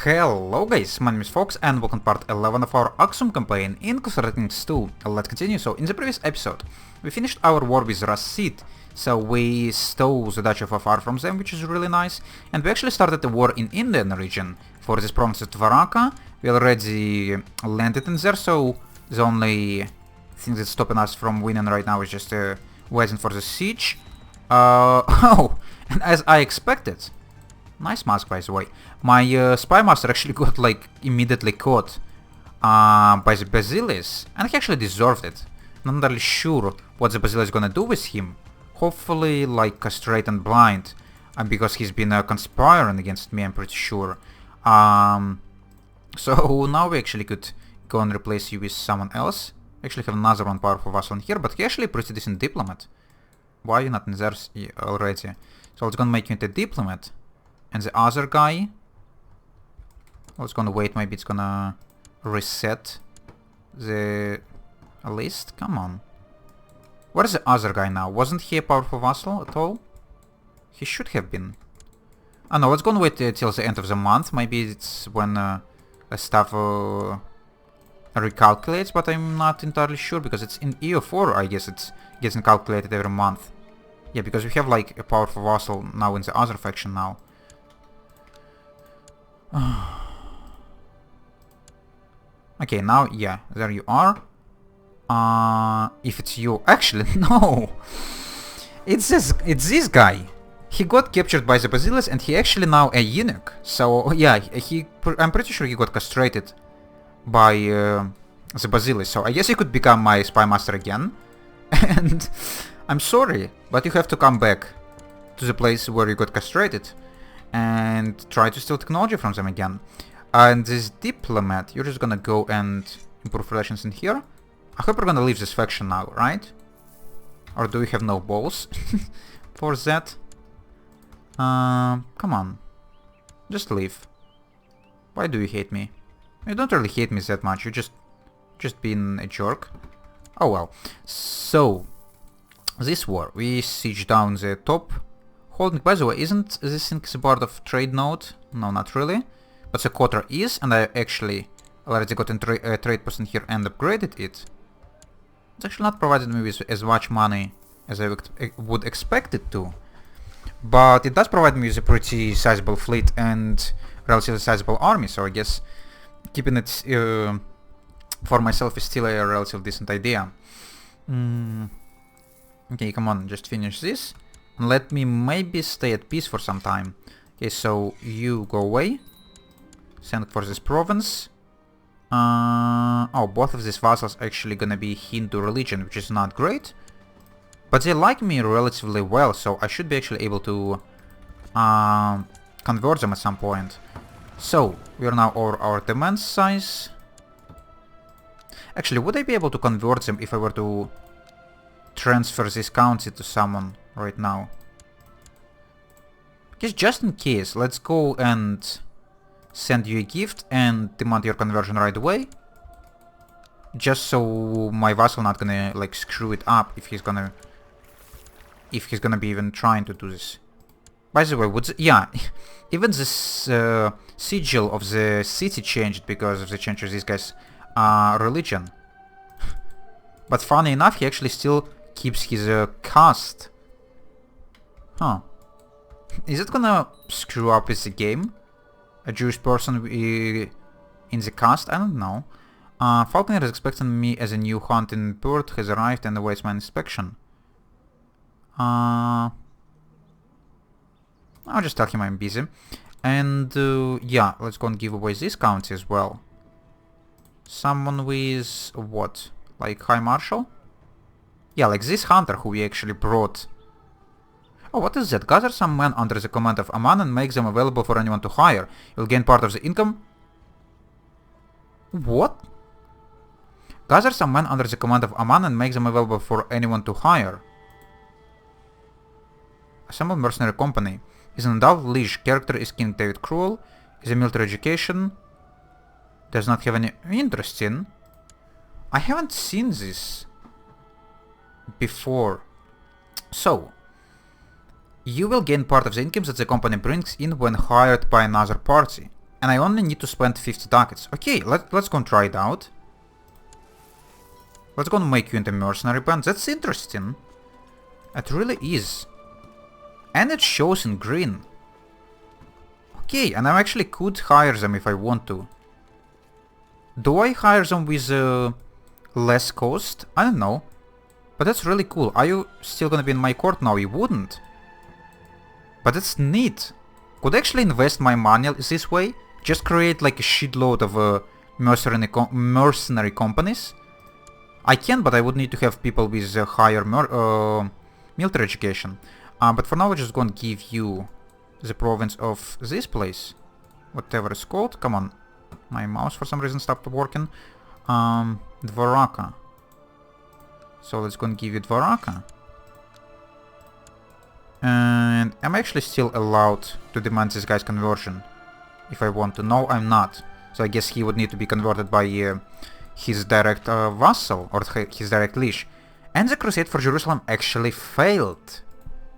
Hello guys, my name is Fox and welcome to part 11 of our Axum campaign in Crusader 2. Let's continue. So in the previous episode, we finished our war with Rasid, so we stole the Duchy of Afar from them, which is really nice, and we actually started the war in Indian region for this province of Dvaraka. We already landed in there, so the only thing that's stopping us from winning right now is just waiting for the siege. Oh, and as I expected, nice mask, by the way. My spy master actually got like immediately caught by the Basilis, and he actually deserved it. Not entirely sure what the Basilis is gonna do with him. Hopefully, like castrate and blind, because he's been conspiring against me. I'm pretty sure. So now we actually could go and replace you with someone else. Actually, have another one powerful vassal in here, but he actually pretty decent diplomat. Why are you not in there already? So it's gonna make you into a diplomat. And the other guy, well, it's gonna wait, maybe it's gonna reset the list. Come on. Where is the other guy now? Wasn't he a powerful vassal at all? He should have been. Oh no, let's go and wait till the end of the month. Maybe it's when stuff recalculates, but I'm not entirely sure because it's in EU4, I guess it's getting calculated every month. Yeah, because we have like a powerful vassal now in the other faction now. Okay, now, yeah, there you are. If it's you... Actually, no! It's this guy. He got captured by the Basilis and he actually now a eunuch. So, yeah, I'm pretty sure he got castrated by the Basilis. So, I guess he could become my spy master again. And I'm sorry, but you have to come back to the place where you got castrated and try to steal technology from them again. And this diplomat, you're just gonna go and improve relations in here. I hope we're gonna leave this faction now, right? Or do we have no balls for that? Come on. Just leave. Why do you hate me? You don't really hate me that much, you're just being a jerk. Oh well. So, this war, we siege down the top holding. By the way, isn't this thing a part of trade node? No, not really. But the quarter is, and I actually already got a trade person here and upgraded it. It's actually not provided me with as much money as I would expect it to. But it does provide me with a pretty sizable fleet and relatively sizable army, so I guess keeping it for myself is still a relatively decent idea. Okay, come on, just finish this. And let me maybe stay at peace for some time. Okay, so you go away. Send for this province. Oh, both of these vassals actually gonna be Hindu religion, which is not great. But they like me relatively well, so I should be actually able to convert them at some point. So, we are now over our demand size. Actually, would I be able to convert them if I were to transfer this county to someone right now? Because just in case, let's go and send you a gift and demand your conversion right away. Just so my vassal not gonna like screw it up if he's gonna be even trying to do this. By the way, yeah, even this sigil of the city changed because of the change of this guy's religion. But funny enough, he actually still keeps his caste. Huh. Is it gonna screw up with the game? A Jewish person in the caste? I don't know. Falconer is expecting me as a new hunting bird has arrived and awaits my inspection. I'll just tell him I'm busy. And yeah, let's go and give away this county as well. Someone with what? Like High Marshal? Yeah, like this hunter who we actually brought. Oh, what is that? Gather some men under the command of Aman and make them available for anyone to hire. You'll gain part of the income. What? Gather some men under the command of Aman and make them available for anyone to hire. Assemble mercenary company. Is an adult liege. Character is King David Cruel. Is a military education. Does not have any... Interesting. I haven't seen this before. So, you will gain part of the income that the company brings in when hired by another party. And I only need to spend 50 ducats. Okay, let's go and try it out. Let's go and make you into mercenary band. That's interesting. It really is. And it shows in green. Okay, and I actually could hire them if I want to. Do I hire them with less cost? I don't know. But that's really cool. Are you still gonna be in my court? No, you wouldn't. But it's neat. Could I actually invest my money this way? Just create like a shitload of mercenary companies? I can, but I would need to have people with higher military education. But for now we're just gonna give you the province of this place. Whatever it's called. Come on. My mouse for some reason stopped working. Dvoraka. So let's go and give you Dvoraka. And I'm actually still allowed to demand this guy's conversion. If I want to. No, I'm not. So I guess he would need to be converted by his direct vassal or his direct liege. And the crusade for Jerusalem actually failed.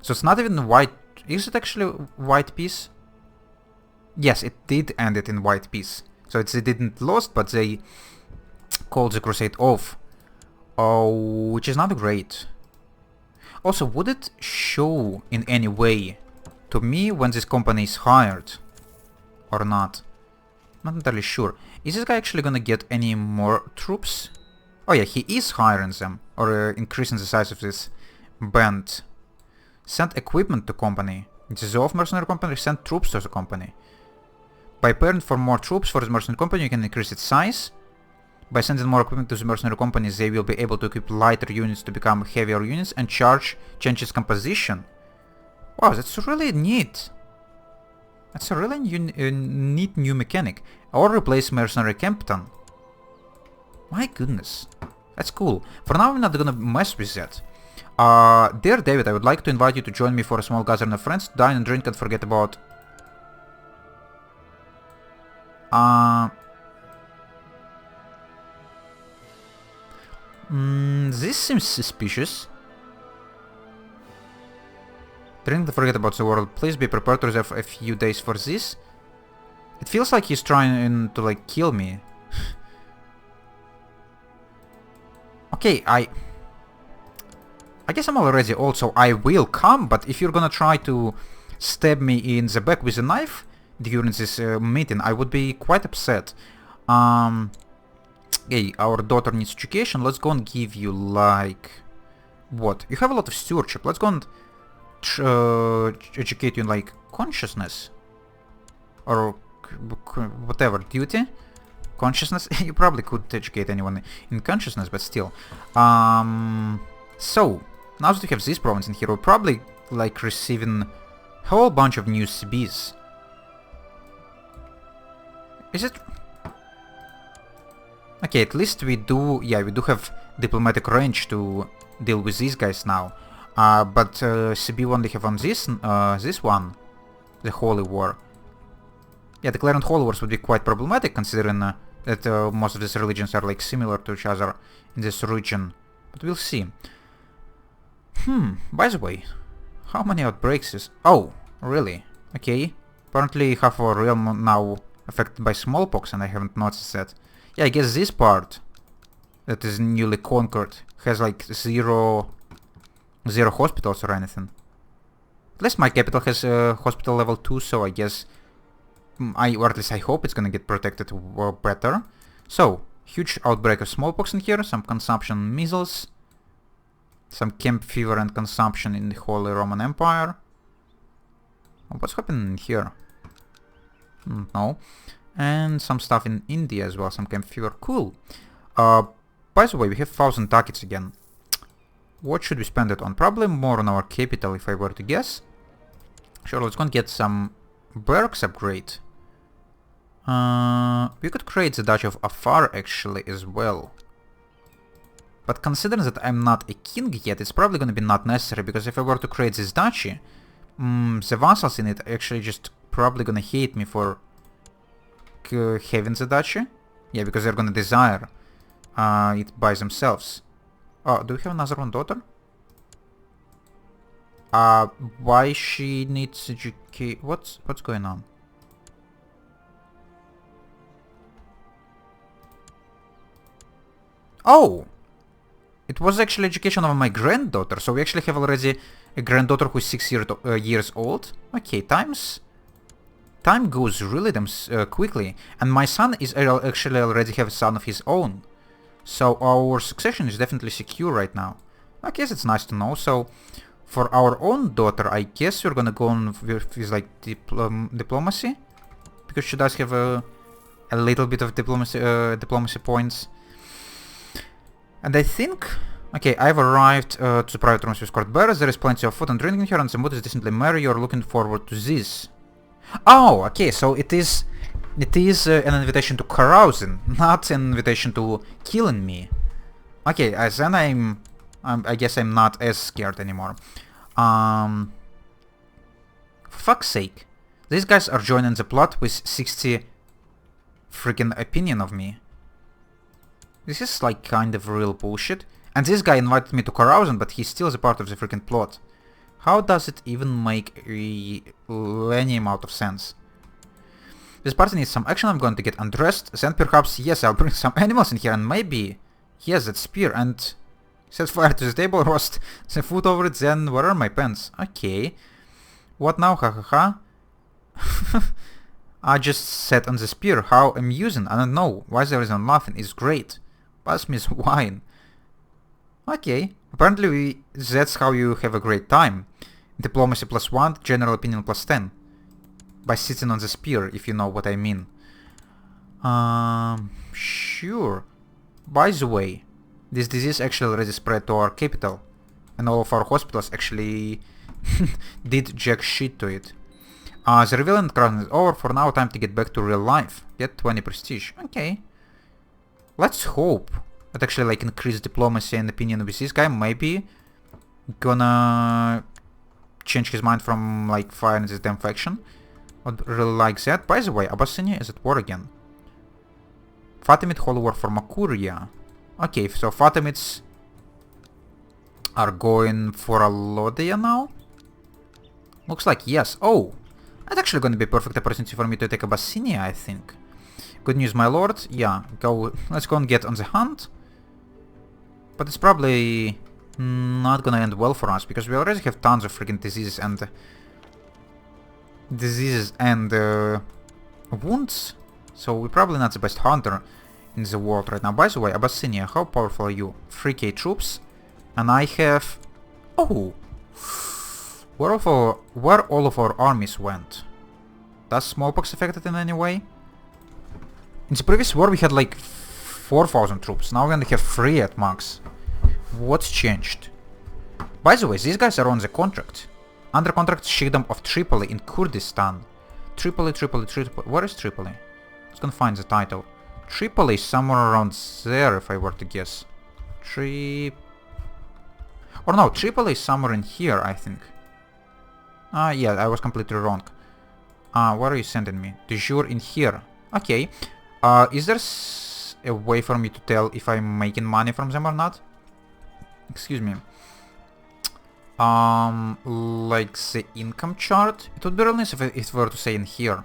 So it's not even white. Is it actually white peace? Yes, it did end it in white peace. So they didn't lost, but they called the crusade off. Oh, which is not great. Also, would it show in any way to me when this company is hired? Or not? Not entirely sure. Is this guy actually gonna get any more troops? Oh yeah, he is hiring them. Or increasing the size of this band. Send equipment to company. Dissolve mercenary company, send troops to the company. By paying for more troops for the mercenary company, you can increase its size. By sending more equipment to the mercenary companies, they will be able to equip lighter units to become heavier units and change its composition. Wow, that's really neat. That's a really neat new mechanic. Or replace mercenary captain. My goodness. That's cool. For now, I'm not gonna mess with that. Dear David, I would like to invite you to join me for a small gathering of friends, dine and drink and forget about... This seems suspicious. Drink and forget about the world. Please be prepared to reserve a few days for this. It feels like he's trying to like kill me. Okay, I guess I'm already old, so I will come, but if you're gonna try to stab me in the back with a knife during this meeting, I would be quite upset. Hey, our daughter needs education. Let's go and give you, like... What? You have a lot of stewardship. Let's go and educate you in, like, consciousness. Or whatever. Duty? Consciousness? You probably could educate anyone in consciousness, but still. So, now that we have this province in here, we're probably, like, receiving a whole bunch of new CBs. Is it... Okay, at least we do... Yeah, we do have diplomatic range to deal with these guys now. But CB only have on this one. The Holy War. Yeah, declaring Holy Wars would be quite problematic, considering that most of these religions are, like, similar to each other in this region. But we'll see. By the way, how many outbreaks is... Oh, really? Okay. Apparently half our realm now affected by smallpox, and I haven't noticed that. Yeah, I guess this part that is newly conquered has like zero hospitals or anything. At least my capital has hospital level 2, so I guess... or at least I hope it's gonna get protected better. So, huge outbreak of smallpox in here, some consumption measles, some camp fever and consumption in the Holy Roman Empire. What's happening here? No. And some stuff in India as well, some camp fever. Cool. By the way, we have 1000 ducats again. What should we spend it on? Probably more on our capital, if I were to guess. Sure, let's go and get some barracks upgrade. We could create the Duchy of Afar actually as well. But considering that I'm not a king yet, it's probably gonna be not necessary, because if I were to create this duchy, the vassals in it actually just probably gonna hate me for having the duchy. Yeah, because they're gonna desire it by themselves. Oh, do we have another one daughter? Why she needs educate? What's going on? Oh! It was actually education of my granddaughter, so we actually have already a granddaughter who's 6 years old. Okay, time goes really damn quickly. And my son is actually already have a son of his own. So our succession is definitely secure right now. I guess it's nice to know. So for our own daughter, I guess we're gonna go on with like diplomacy. Because she does have a little bit of diplomacy points. And I think... Okay, I've arrived to the private rooms with court bearers. There is plenty of food and drinking here, and the mood is decently merry. You're looking forward to this. Oh, okay, so it is an invitation to carousing, not an invitation to killing me. Okay, then I guess I'm not as scared anymore. For fuck's sake. These guys are joining the plot with 60 freaking opinion of me. This is like kind of real bullshit. And this guy invited me to carousing, but he's still a part of the freaking plot. How does it even make any amount of sense? This party needs some action. I'm going to get undressed. Then perhaps, yes, I'll bring some animals in here and maybe... Yes, that spear and... Set fire to the table, roast the food over it, then where are my pants? Okay. What now, ha. I just sat on the spear. How amusing. I don't know. Why there is no laughing? It's great. Pass me some wine. Okay. Apparently that's how you have a great time. Diplomacy +1, general opinion +10. By sitting on the spear, if you know what I mean. Sure. By the way, this disease actually already spread to our capital. And all of our hospitals actually did jack shit to it. The revealing crown is over. For now, time to get back to real life. Get 20 prestige. Okay. Let's hope that actually like increase diplomacy and opinion with this guy. Maybe gonna change his mind from like firing this damn faction. I'd really like that. By the way, Abyssinia is at war again. Fatimid Holy War for Makuria. Okay, so Fatimids are going for Alodia now? Looks like yes. Oh! That's actually going to be a perfect opportunity for me to take Abyssinia, I think. Good news, my lord. Yeah, let's go and get on the hunt. But it's probably not gonna end well for us, because we already have tons of freaking diseases and wounds. So we're probably not the best hunter in the world right now. By the way, Abyssinia, how powerful are you? 3k troops. And I have... Oh! Where all of our armies went? Does smallpox affect it in any way? In the previous war we had like 4,000 troops. Now we only have 3 at max. What's changed? By the way, these guys are on the contract. Under contract, Kingdom of Tripoli in Kurdistan. Tripoli. Where is Tripoli? Let's go find the title. Tripoli is somewhere around there, if I were to guess. Or no, Tripoli is somewhere in here, I think. Yeah, I was completely wrong. Where are you sending me? De jure in here. Okay. Is there a way for me to tell if I'm making money from them or not? Excuse me. Like the income chart? It would be really nice if it were to say in here.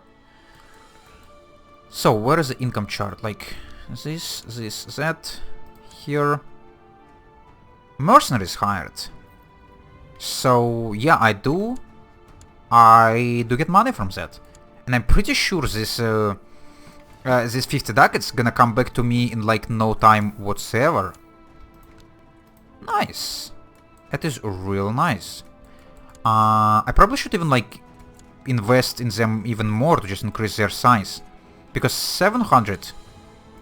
So, where is the income chart? Like, this, that, here. Mercenaries hired. So, yeah, I do get money from that. And I'm pretty sure this 50 ducats gonna come back to me in like no time whatsoever. Nice. That is real nice. I probably should even like invest in them even more to just increase their size. Because 700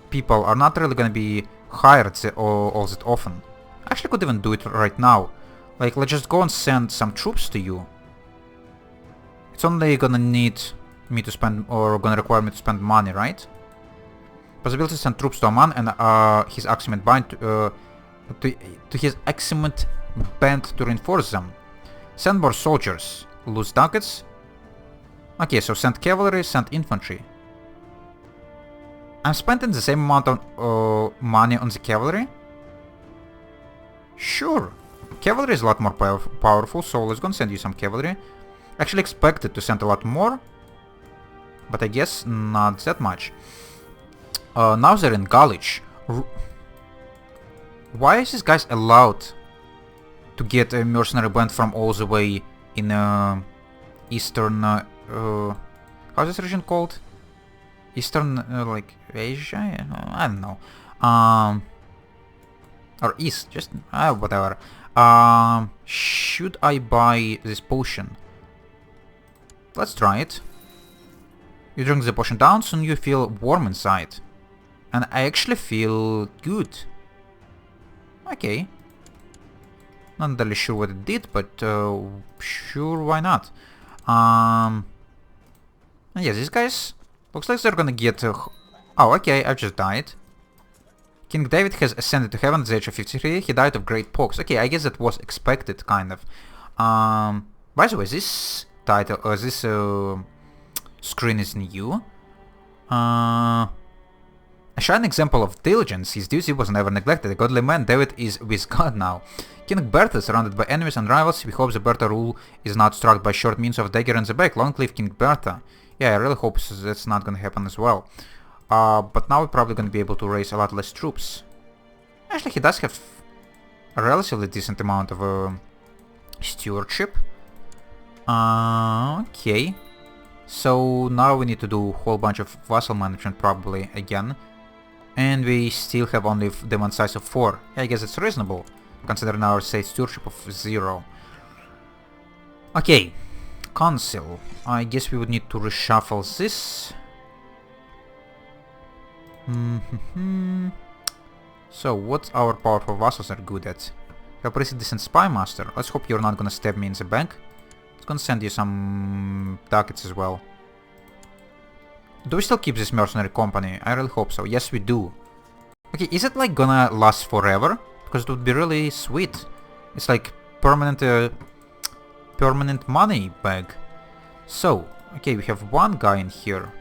people are not really gonna be hired all that often. I actually could even do it right now. Like, let's just go and send some troops to you. It's only gonna need me to spend, or gonna require me to spend money, right? Possibility to send troops to Oman and his Axum band to his Axum band to reinforce them. Send more soldiers. Lose ducats. Okay, so send cavalry, send infantry. I'm spending the same amount of money on the cavalry. Sure. Cavalry is a lot more powerful, so let's go and send you some cavalry. Actually expected to send a lot more, but I guess not that much. Now they're in Galich. Why is this guy allowed to get a mercenary band from all the way in Eastern... how's this region called? Eastern, like, Asia? I don't know. Or East, just... whatever. Should I buy this potion? Let's try it. You drink the potion down, soon you feel warm inside. And I actually feel good. Okay. Not entirely sure what it did, but sure, why not? Yeah, these guys... Looks like they're gonna get... oh, okay, I've just died. King David has ascended to heaven at the age of 53. He died of great pox. Okay, I guess that was expected, kind of. By the way, this title... this screen is new. A shining example of diligence, his duty was never neglected. A godly man, David is with God now. King Bertha, surrounded by enemies and rivals, we hope the Bertha rule is not struck by short means of dagger in the back. Long live King Bertha. Yeah, I really hope that's not gonna happen as well. But now we're probably gonna be able to raise a lot less troops. Actually, he does have a relatively decent amount of stewardship. Okay. So now we need to do a whole bunch of vassal management probably again. And we still have only demand size of 4. Yeah, I guess it's reasonable, considering our state stewardship of 0. Okay. Council. I guess we would need to reshuffle this. So, what our powerful vassals are good at? We have a pretty decent spy master. Let's hope you're not gonna stab me in the back. It's gonna send you some ducats as well. Do we still keep this mercenary company? I really hope so. Yes, we do. Okay, is it like gonna last forever? Because it would be really sweet. It's like permanent permanent money bag. So, okay, we have one guy in here.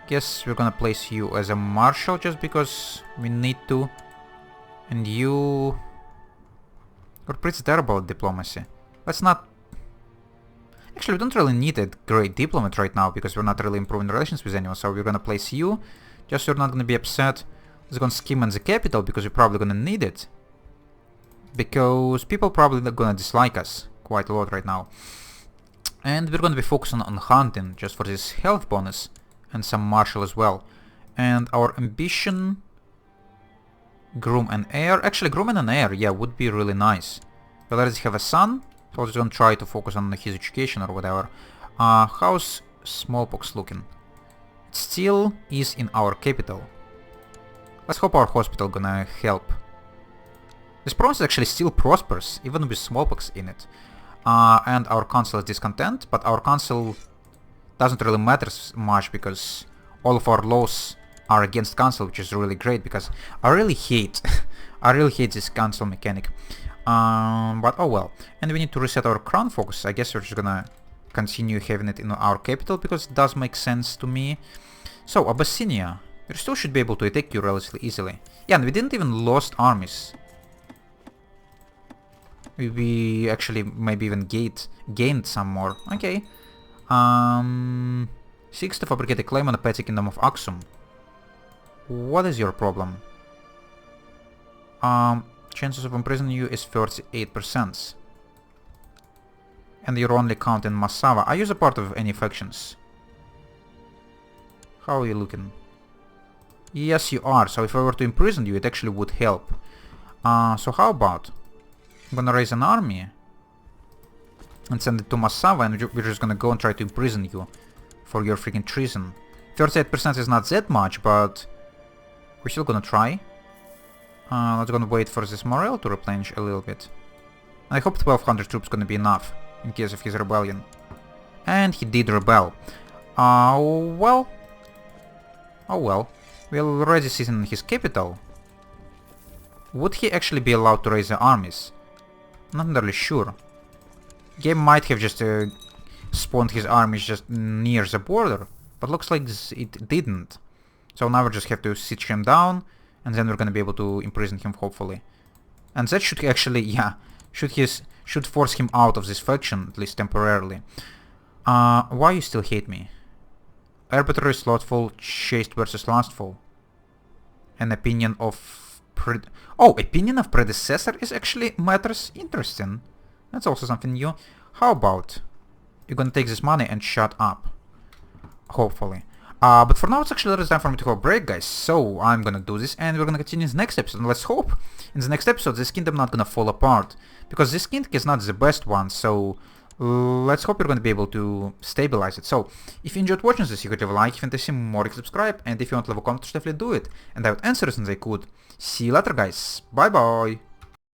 Guess we're gonna place you as a marshal just because we need to. And you... You're pretty terrible at diplomacy. Let's not... Actually, we don't really need a great diplomat right now because we're not really improving relations with anyone, so we're gonna place you, just so you're not gonna be upset. Let's go and scheme in the capital because we're probably gonna need it. Because people probably are gonna dislike us quite a lot right now. And we're gonna be focusing on hunting just for this health bonus and some martial as well. And our ambition... Groom and heir. Actually, groom and an heir, yeah, would be really nice. We already have a son. So I was gonna try to focus on his education or whatever. How's smallpox looking? It still is in our capital. Let's hope our hospital gonna help. This province actually still prospers, even with smallpox in it. And our council is discontent, but our council doesn't really matter much because all of our laws are against council, which is really great because I really hate this council mechanic. But oh well. And we need to reset our crown focus. I guess we're just gonna continue having it in our capital because it does make sense to me. So, Abyssinia. We still should be able to attack you relatively easily. Yeah, and we didn't even lost armies. We actually maybe even gained some more. Okay. Seeks to fabricate a claim on the petty kingdom of Axum. What is your problem? Chances of imprisoning you is 38%. And you're only counting Masava. Are you a part of any factions? How are you looking? Yes, you are. So if I were to imprison you, it actually would help. So how about... I'm gonna raise an army. And send it to Masava, and we're just gonna go and try to imprison you. For your freaking treason. 38% is not that much, but... We're still gonna try. Let's gonna wait for this morale to replenish a little bit. I hope 1200 troops gonna be enough in case of his rebellion. And he did rebel. Well. Oh well. We already sit in his capital. Would he actually be allowed to raise the armies? Not entirely sure. Game might have just spawned his armies just near the border, but looks like it didn't. So now we just have to siege him down, and then we're gonna be able to imprison him, hopefully. And that should actually, yeah, should force him out of this faction, at least temporarily. Why you still hate me? Arbitrary, slothful, chaste versus lustful. An opinion of opinion of predecessor is actually matters. Interesting. That's also something new. How about you're gonna take this money and shut up? Hopefully. But for now, it's actually time for me to have a break, guys. So I'm gonna do this, and we're gonna continue in the next episode. And let's hope in the next episode this kingdom not gonna fall apart, because this kingdom is not the best one. So let's hope you're gonna be able to stabilize it. So if you enjoyed watching this, you could leave a like. If you want to see more, you can subscribe. And if you want to leave a comment, definitely do it. And I would answer as soon as I could. See you later, guys. Bye bye.